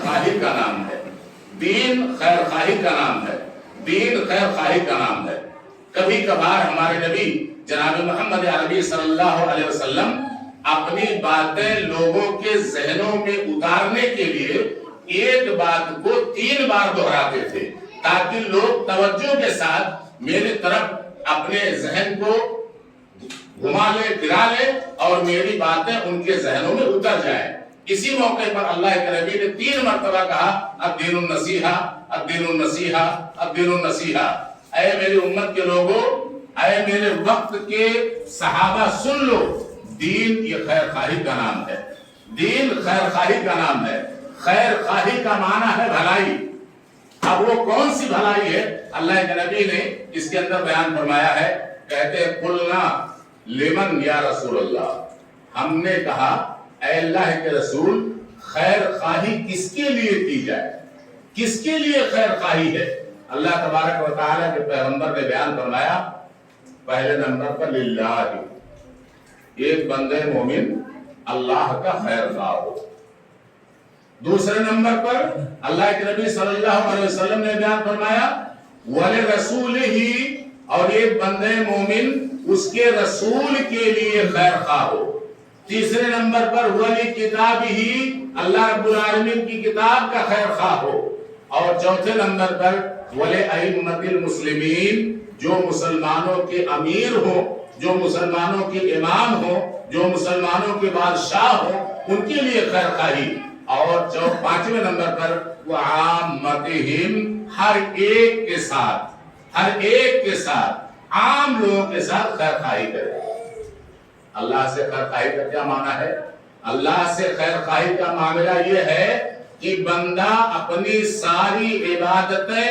خواہی کا نام ہے، دین خیر خواہی کا نام ہے، دین خیر خواہی کا نام ہے۔ کبھی کبھار ہمارے نبی جناب محمد عربی صلی اللہ علیہ وسلم اپنی باتیں لوگوں کے ذہنوں میں اتارنے کے لیے ایک بات کو 3 بار دہراتے تھے تاکہ لوگ توجہ کے ساتھ میری طرف اپنے ذہن کو گھما لے پھرا لے اور میری باتیں ان کے ذہنوں میں اتر جائیں۔ اسی موقع پر اللہ کے نبی نے 3 مرتبہ کہا الدین النصیحہ، الدین النصیحہ، الدین النصیحہ۔ اے میری امت کے لوگوں، اے میرے وقت کے صحابہ سن لو، دین یہ خیر خواہی کا نام ہے، دین خیر خواہی کا نام ہے۔ خیر خواہی کا معنی ہے بھلائی۔ اب وہ کون سی بھلائی ہے؟ اللہ کے نبی نے اس کے اندر بیان فرمایا ہے، کہتے ہیں قلنا لمن یا رسول اللہ، ہم نے کہا اے اللہ کے رسول خیر خواہی کس کے لیے کی جائے، کس کے لیے خیر خواہی ہے؟ اللہ تبارک و تعالیٰ کے پیغمبر نے بیان فرمایا پہلے نمبر پر للہ، ایک بندے مومن اللہ کا خیر خواہ ہو۔ دوسرے نمبر پر اللہ کے نبی صلی اللہ علیہ وسلم نے بیان فرمایا وَلِرَسُولِهِ، اور ایک بندے مومن اس کے رسول کے لیے خیر خواہ ہو۔ تیسرے نمبر پر وَلِكِتَابِهِ، اللہ رب العالمین کی کتاب کا خیر خواہ ہو۔ اور چوتھے نمبر پر وَلِأَئِمَّةِ الْمُسْلِمِينَ، جو مسلمانوں کے امیر ہو، جو مسلمانوں کے امام ہو، جو مسلمانوں کے بادشاہ ہو، ان کے لیے خیر خواہی۔ اور پانچویں نمبر پر وَعَامَّتِهِمْ، ہر ایک کے ساتھ، ہر ایک کے ساتھ، عام لوگوں کے ساتھ خیر خواہی کرے۔ اللہ سے خیر خواہی کا کیا معنی ہے؟ اللہ سے خیر خواہی کا معاملہ یہ ہے کہ بندہ اپنی ساری عبادتیں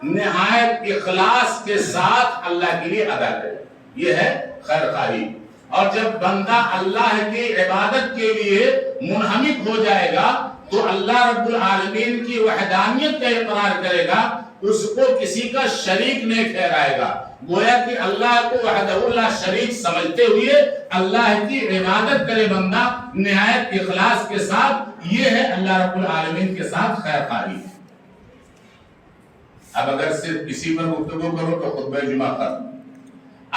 نہایت اخلاص کے ساتھ اللہ کے لیے ادا کرے، یہ ہے خیر خواہی۔ اور جب بندہ اللہ کی عبادت کے لیے منہمک ہو جائے گا تو اللہ رب العالمین کی وحدانیت کا اقرار کرے گا، اس کو کسی کا شریک نہیں ٹھہرائے گا، گویا کہ اللہ کو وحدہ لا شریک سمجھتے ہوئے اللہ کی عبادت کرے بندہ نہایت اخلاص کے ساتھ، یہ ہے اللہ رب العالمین کے ساتھ خیر خواہی۔ اب اگر صرف اسی پر گفتگو کرو تو خطبہ جمعہ ختم۔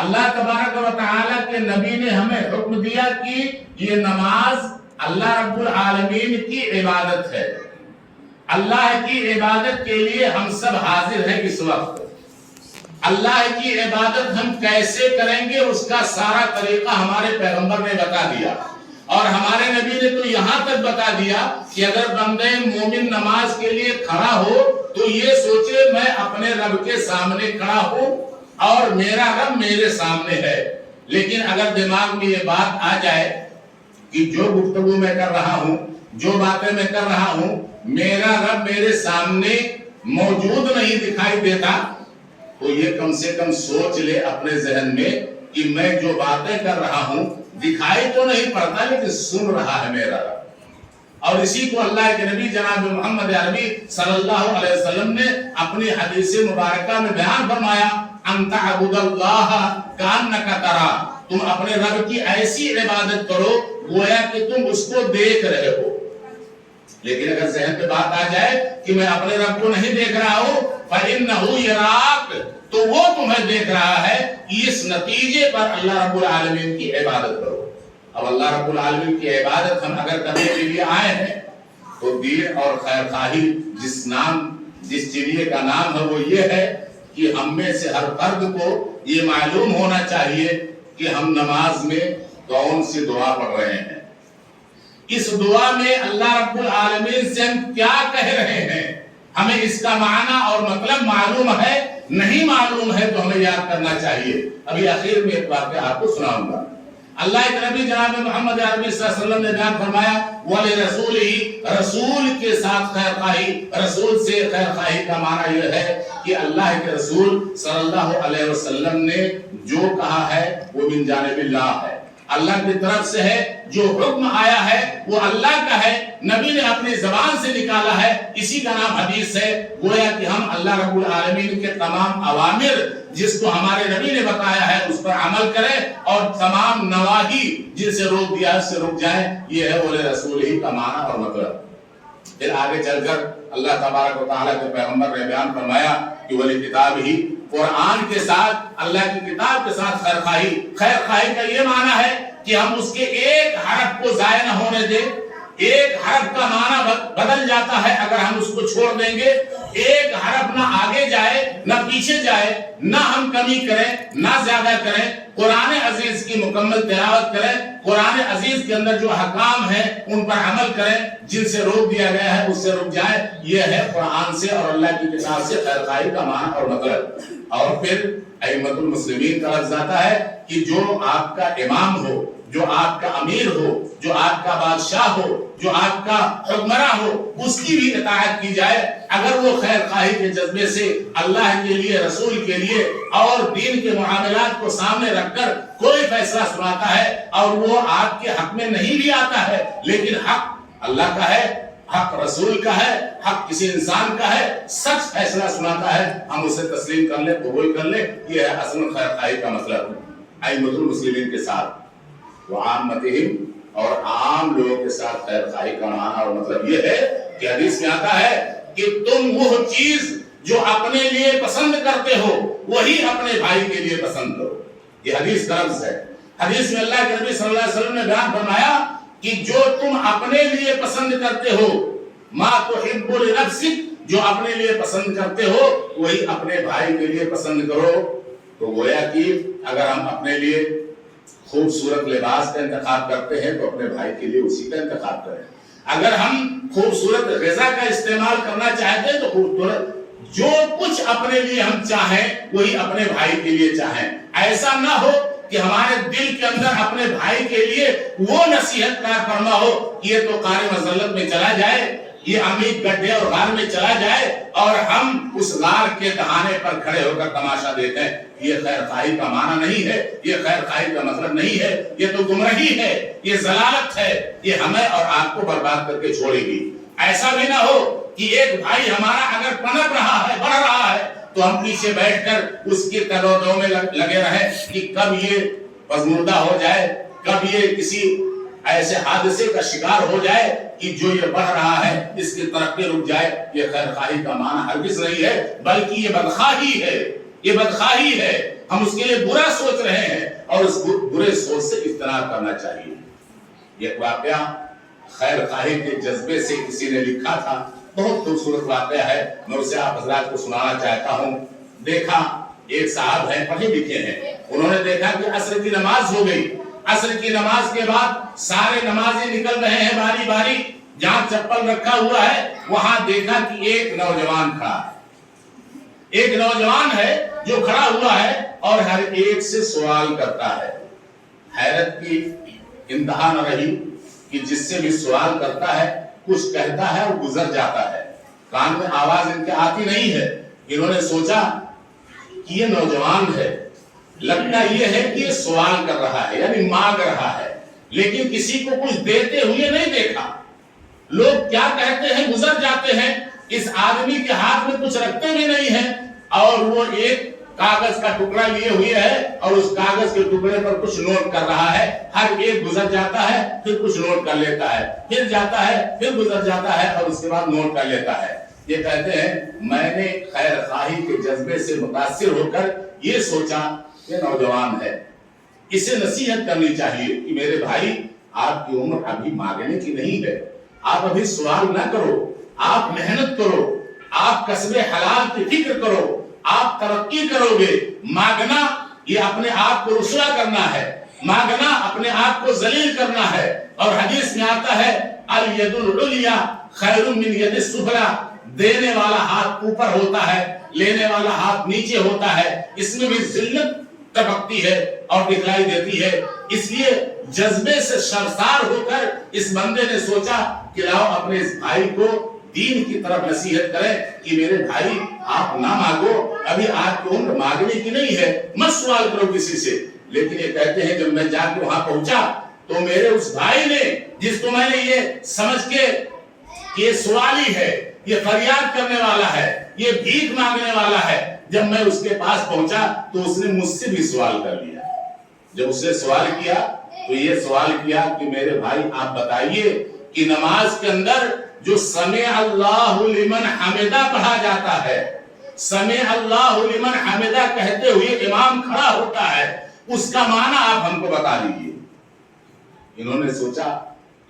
اللہ تبارک و تعالیٰ کے نبی نے ہمیں حکم دیا کہ یہ نماز اللہ رب العالمین کی عبادت ہے، اللہ کی عبادت کے لیے ہم سب حاضر ہیں اس وقت۔ اللہ کی عبادت ہم کیسے کریں گے اس کا سارا طریقہ ہمارے پیغمبر نے بتا دیا، اور ہمارے نبی نے تو یہاں تک بتا دیا کہ اگر بندے مومن نماز کے لیے کھڑا ہو تو یہ سوچے میں اپنے رب کے سامنے کھڑا ہوں اور میرا رب میرے سامنے ہے۔ لیکن اگر دماغ میں یہ بات آ جائے کہ جو گفتگو میں کر رہا ہوں، جو باتیں میں کر رہا ہوں، میرا رب میرے سامنے موجود نہیں دکھائی دیتا، تو یہ کم سے کم سوچ لے اپنے ذہن میں کہ میں جو باتیں کر رہا ہوں دکھائی تو نہیں پڑتا لیکن سن رہا ہے میرا رب۔ اور اسی کو اللہ کے نبی جناب محمد عربی صلی اللہ علیہ وسلم نے اپنی حدیث مبارکہ میں بیان فرمایا ان تعبد اللہ کانک ترا، تم اپنے رب کی ایسی عبادت کرو گویا کہ تم اس کو دیکھ رہے ہو۔ لیکن اگر ذہن پہ بات آ جائے کہ میں اپنے رب کو نہیں دیکھ رہا ہوں فَإِنَّهُ يَرَاكَ، تو وہ تمہیں دیکھ رہا ہے، اس نتیجے پر اللہ رب العالمین کی عبادت کرو۔ اب اللہ رب العالمین کی عبادت ہم اگر کرنے کے لیے آئے ہیں تو دین اور خیر خواہی جس چیز کا نام ہے وہ یہ ہے کہ ہم میں سے ہر فرد کو یہ معلوم ہونا چاہیے کہ ہم نماز میں کون سی دعا پڑھ رہے ہیں، اس دعا میں اللہ رب العالمین سے ہم کیا کہہ رہے ہیں، ہمیں اس کا معنی اور مطلب معلوم ہے، نہیں معلوم ہے تو ہمیں یاد کرنا چاہیے۔ ابھی آخر میں ایک واقعہ آپ کو سناؤں گا۔ اللہ کے نبی جناب محمد عربی صلی اللہ علیہ وسلم نے بیان فرمایا وَلِرَسُولِهِ، رسول کے ساتھ خیر خواہی۔ رسول سے خیر خواہی کا معنی یہ ہے کہ اللہ کے رسول صلی اللہ علیہ وسلم نے جو کہا ہے وہ من جانب اللہ ہے، اللہ کی طرف سے ہے، جو حکم آیا ہے وہ اللہ کا ہے، نبی نے اپنی زبان سے نکالا ہے، اسی کا نام حدیث ہے۔ گویا کہ ہم اللہ رب العالمین کے تمام اوامر جس کو ہمارے نبی نے بتایا ہے اس پر عمل کریں، اور تمام نواہی جن سے روک دیا اس سے رک جائیں، یہ ہے وَلِرَسُولِهِ کا معنی اور مطلب۔ پھر آگے چل کر اللہ تبارک و تعالیٰ کے پیغمبر نے بیان فرمایا کہ ولی کتاب ہی، قرآن کے ساتھ، اللہ کی کتاب کے ساتھ خیر خواہی۔ خیر خواہی کا یہ معنی ہے کہ ہم اس کے ایک حرف کو ضائع نہ ہونے دیں۔ ایک حرف کا معنی بدل جاتا ہے اگر ہم اس کو چھوڑ دیں گے۔ ایک حرف نہ آگے جائے نہ پیچھے جائے، نہ ہم کمی کریں نہ زیادہ کریں، قرآن عزیز کی مکمل تلاوت کریں، قرآن عزیز کے اندر جو احکام ہیں ان پر عمل کریں، جن سے روک دیا گیا ہے اس سے رک جائیں۔ یہ ہے قرآن سے اور اللہ کی کتاب سے خیر خواہی کا معنی اور مطلب۔ اور پھر ائمۃ المسلمین کا لفظ آتا ہے کہ جو آپ کا امام ہو، جو آپ کا امیر ہو، جو آپ کا بادشاہ ہو، جو آپ کا حکمراں ہو، اس کی بھی اطاعت کی جائے۔ اگر وہ خیر خواہی کے جذبے سے اللہ کے لیے، رسول کے لیے اور دین کے معاملات کو سامنے رکھ کر کوئی فیصلہ سناتا ہے اور وہ آپ کے حق میں نہیں بھی آتا ہے، لیکن حق اللہ کا ہے، حق رسول کا ہے، حق کسی انسان کا ہے، سچ فیصلہ سناتا ہے، ہم اسے تسلیم کر لیں، قبول کر لیں۔ یہ ہے اصل خیر خواہی کا مطلب۔ ائمۃ المسلمین کے ساتھ وعامتہم، اور عام لوگوں کے ساتھ خیر خواہی کا معنی اور مطلب یہ ہے کہ حدیث میں آتا ہے کہ تم وہ چیز جو اپنے لیے پسند کرتے ہو وہی اپنے بھائی کے لیے پسند کرو۔ یہ حدیث کا لفظ ہے۔ حدیث میں اللہ کے نبی صلی اللہ علیہ وسلم نے بیان فرمایا کہ جو تم اپنے لیے پسند کرتے ہو، ما تحب لنفسک، جو اپنے لیے پسند کرتے ہو وہی اپنے بھائی کے لیے پسند کرو۔ تو گویا کہ اگر ہم اپنے لیے خوبصورت لباس کا انتخاب کرتے ہیں تو اپنے بھائی کے لیے اسی کا انتخاب کریں۔ اگر ہم خوبصورت غذا کا استعمال کرنا چاہتے ہیں تو خوبصورت جو کچھ اپنے لیے ہم چاہیں وہی اپنے بھائی کے لیے چاہیں۔ ایسا نہ ہو کہ ہمارے دل کے اندر اپنے بھائی کے لیے وہ نصیحت کار فرما ہو کہ یہ تو قار مذلت میں چلا جائے، یہ امید گڈھے اور غار میں چلا جائے اور ہم اس غار کے دہانے پر کھڑے ہو کر تماشا دیتے ہیں۔ یہ خیر خواہی کا معنی نہیں ہے، یہ خیر خواہی کا مطلب نہیں ہے، یہ تو گمراہی ہے، یہ ضلالت ہے، یہ ہمیں اور آپ کو برباد کر کے چھوڑے گی۔ ایسا بھی نہ ہو کہ ایک بھائی ہمارا اگر پنپ رہا ہے، بڑھ رہا ہے، تو ہم پیچھے بیٹھ کر اس کی تلو میں لگے رہیں کہ کب یہ پزمردہ ہو جائے، کب یہ کسی ایسے حادثے کا شکار ہو جائے کہ جو یہ بڑھ رہا ہے اس کی ترقی رک جائے۔ یہ خیر خواہی کا معنی ہرگز نہیں ہے، بلکہ یہ بدخواہی ہے، یہ بدخواہی ہے۔ ہم اس کے لیے برا سوچ رہے ہیں اور اس برے سوچ سے اجتناب کرنا چاہیے۔ یہ واقعہ خیر خواہی کے جذبے سے کسی نے لکھا تھا، بہت خوبصورت واقعہ ہے، میں اسے آپ حضرات کو سنانا چاہتا ہوں۔ دیکھا ایک صاحب ہیں، پڑھے لکھے ہیں، انہوں نے دیکھا کہ عصر کی نماز ہو گئی۔ عصر کی نماز کے بعد سارے نمازی نکل رہے ہیں باری باری، جہاں چپل رکھا ہوا ہے وہاں دیکھا کہ ایک نوجوان کھڑا ہے۔ ایک نوجوان ہے جو کھڑا ہوا ہے اور ہر ایک سے سوال کرتا ہے۔ حیرت کی انتہا نہ رہی کہ جس سے بھی سوال کرتا ہے کچھ کہتا ہے اور گزر جاتا ہے، کان میں آواز ان کے آتی نہیں ہے۔ انہوں نے سوچا کہ یہ نوجوان ہے، لگتا یہ ہے کہ یہ سوال کر رہا ہے، یعنی مانگ رہا ہے، لیکن کسی کو کچھ دیتے ہوئے نہیں دیکھا۔ لوگ کیا کہتے ہیں گزر جاتے ہیں، اس آدمی کے ہاتھ میں کچھ رکھتے بھی نہیں ہیں اور وہ ایک کاغذ کا ٹکڑا لیے ہوئے ہے اور اس کاغذ کے ٹکڑے پر کچھ نوٹ کر رہا ہے۔ ہر ایک گزر جاتا ہے پھر کچھ نوٹ کر لیتا ہے، پھر جاتا ہے پھر گزر جاتا ہے اور اس کے بعد نوٹ کر لیتا ہے۔ یہ کہتے ہیں میں نے خیر خواہی کے جذبے سے متاثر ہو کر یہ سوچا کہ نوجوان ہے، اسے نصیحت کرنی چاہیے کہ میرے بھائی آپ کی عمر ابھی مانگنے کی نہیں ہے، آپ ابھی سوال نہ کرو، آپ محنت کرو، آپ کسب حلال کی فکر کرو، آپ ترقی کرو گے۔ مانگنا یہ اپنے آپ کو رسوا کرنا ہے، مانگنا اپنے آپ کو ذلیل کرنا ہے۔ اور حدیث میں آتا ہے الید العلیٰ خیر من ید السفلیٰ، دینے والا ہاتھ اوپر ہوتا ہے، لینے والا ہاتھ نیچے ہوتا ہے۔ اس میں بھی ذلت ٹپکتی ہے اور دکھلائی دیتی ہے۔ اس لیے جذبے سے سرشار ہو کر اس بندے نے سوچا کہ لاؤ اپنے اس بھائی کو دین کی طرف نصیحت کریں کہ میرے بھائی آپ نہ مانگو، ابھی آپ کی عمر مانگنے کی نہیں ہے، مت سوال کرو کسی سے۔ لیکن یہ کہتے ہیں جب میں جا کے وہاں پہنچا تو میرے اس بھائی نے، جس کو میں نے یہ سمجھ کے کہ یہ سوالی ہے، یہ فریاد کرنے والا ہے، یہ بھیک مانگنے والا ہے، جب میں اس کے پاس پہنچا تو اس نے مجھ سے بھی سوال کر لیا۔ جب اس نے سوال کیا تو یہ سوال کیا کہ میرے بھائی آپ بتائیے کہ نماز کے اندر جو سمع اللہ لمن حمدہ پڑھا جاتا ہے، سمع اللہ لمن حمدہ کہتے ہوئے امام کھڑا ہوتا ہے، اس کا معنی آپ ہم کو بتا دیجئے۔ انہوں نے سوچا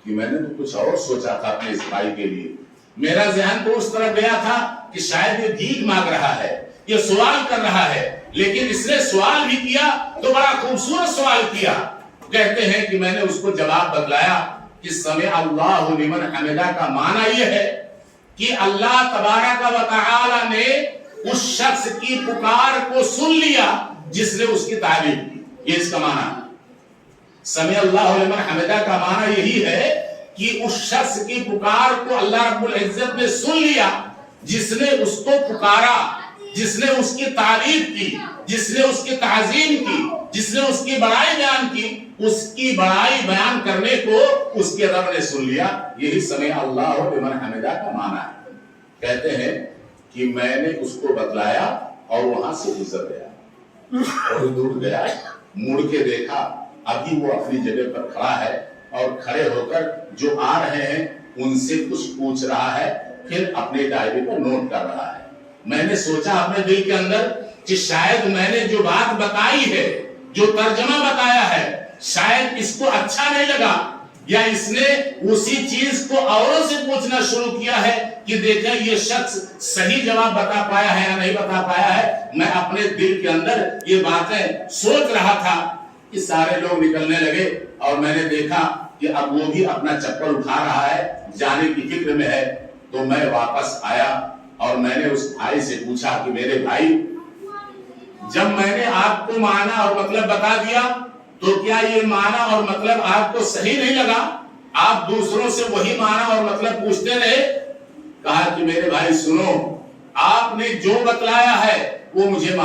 کہ میں نے تو کچھ اور سوچا تھا اپنے اس بھائی کے لیے، میرا ذہن تو اس طرف گیا تھا کہ شاید یہ بھیک مانگ رہا ہے، یہ سوال کر رہا ہے، لیکن اس نے سوال بھی کیا تو بڑا خوبصورت سوال کیا۔ کہتے ہیں کہ میں نے اس کو جواب بتلایا کہ سمع اللہ لمن حمدہ کا معنی یہ ہے کہ اللہ تبارک و تعالی نے اس شخص کی پکار کو سن لیا جس نے اس کی تعریف کی، یہ اس کا معنی ہے۔ سمع اللہ لمن حمدہ کا معنی یہی ہے کہ اس شخص کی پکار کو اللہ رب العزت نے سن لیا جس نے اس کو پکارا، جس نے اس کی تعریف کی، جس نے اس کی تعظیم کی، جس نے اس کی بڑائی بیان کی، اس کی بڑائی بیان کرنے کو اس کے رب نے سن لیا۔ یہی سمع اللہ لمن حمدہ کا معنی ہے۔ کہتے ہیں کہ میں نے اس کو بتلایا اور وہاں سے گزر گیا، اور دور گیا، مڑ کے دیکھا ابھی وہ اپنی جگہ پر کھڑا ہے اور کھڑے ہو کر جو آ رہے ہیں ان سے کچھ پوچھ رہا ہے، پھر اپنی ڈائری پر نوٹ کر رہا ہے۔ میں نے سوچا اپنے دل کے اندر کہ شاید میں نے جو بات بتائی ہے، جو ترجمہ بتایا ہے، شاید اس کو اچھا نہیں لگا، یا اس نے اسی چیز کو اوروں سے پوچھنا شروع کیا ہے کہ دیکھیں یہ شخص صحیح جواب بتا پایا ہے یا نہیں بتا پایا ہے۔ میں اپنے دل کے اندر یہ باتیں سوچ رہا تھا کہ سارے لوگ نکلنے لگے اور میں نے دیکھا کہ اب وہ بھی اپنا چپل اٹھا رہا ہے، جانے کی فکر میں ہے۔ تو میں واپس آیا اور میں نے اس بھائی سے پوچھا کہ میرے بھائی، جب میں نے آپ کو معنی اور مطلب بتا دیا تو کیا یہ معنی اور مطلب آپ کو صحیح نہیں لگا؟ آپ دوسروں سے وہی معنی اور مطلب پوچھتے رہے؟ کہا کہ میرے بھائی سنو، آپ نے جو بتلایا ہے وہ مجھے